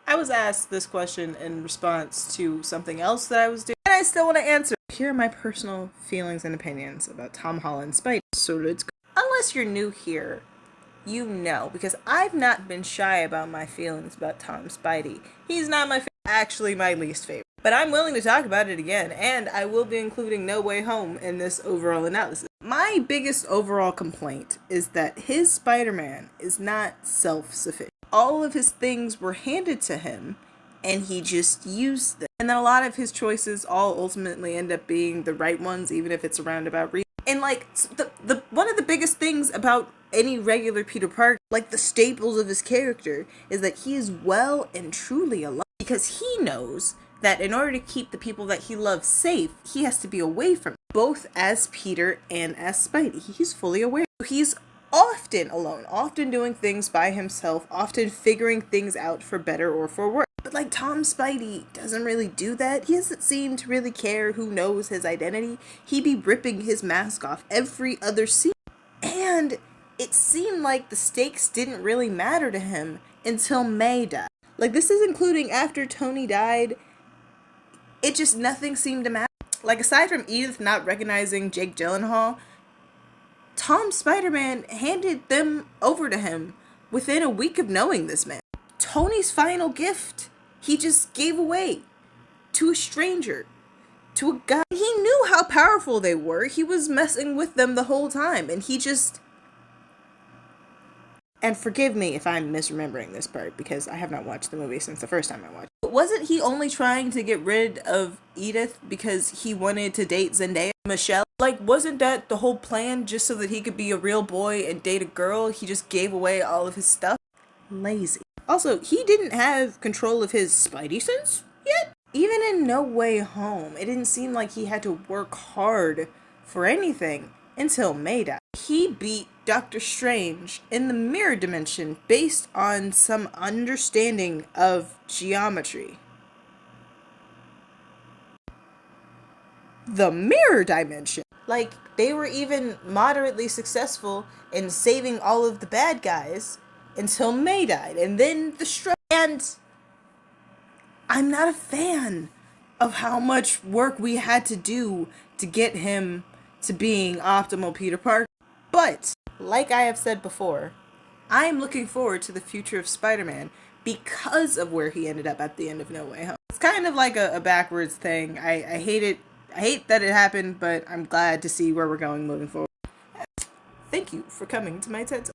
I was asked this question in response to something else that I was doing, and I still want to answer. Here are my personal feelings and opinions about Tom Holland's Spidey. So let's go. Unless you're new here, you know, because I've not been shy about my feelings about Tom Spidey. He's not my favorite, actually my least favorite. But I'm willing to talk about it again, and I will be including No Way Home in this overall analysis. My biggest overall complaint is that his Spider-Man is not self-sufficient. All of his things were handed to him, and he just used them. And then a lot of his choices all ultimately end up being the right ones, even if it's a roundabout reason. And like, the one of the biggest things about any regular Peter Parker, like the staples of his character, is that he is well and truly alone. Because he knows that in order to keep the people that he loves safe, he has to be away from them, both as Peter and as Spidey. He's fully aware. He's often alone, often doing things by himself, often figuring things out for better or for worse. But like Tom Spidey doesn't really do that. He doesn't seem to really care who knows his identity. He be ripping his mask off every other scene. And it seemed like the stakes didn't really matter to him until May died. Like, this is including after Tony died. It just, nothing seemed to matter. Like, aside from Edith not recognizing Jake Gyllenhaal, Tom Spider-Man handed them over to him within a week of knowing this man. Tony's final gift, he just gave away to a stranger, to a guy. He knew how powerful they were. He was messing with them the whole time, and he just... And forgive me if I'm misremembering this part, because I have not watched the movie since the first time I watched it. But wasn't he only trying to get rid of Edith because he wanted to date Zendaya? Michelle? Like, wasn't that the whole plan, just so that he could be a real boy and date a girl? He just gave away all of his stuff? Lazy. Also, he didn't have control of his Spidey sense yet. Even in No Way Home, it didn't seem like he had to work hard for anything until May died. He beat Doctor Strange in the mirror dimension based on some understanding of geometry. The mirror dimension. Like, they were even moderately successful in saving all of the bad guys until May died, and then the strike. And I'm not a fan of how much work we had to do to get him to being optimal Peter Parker. But, like I have said before, I am looking forward to the future of Spider-Man because of where he ended up at the end of No Way Home. It's kind of like a backwards thing. I hate it. I hate that it happened, but I'm glad to see where we're going moving forward. Thank you for coming to my TED Talk.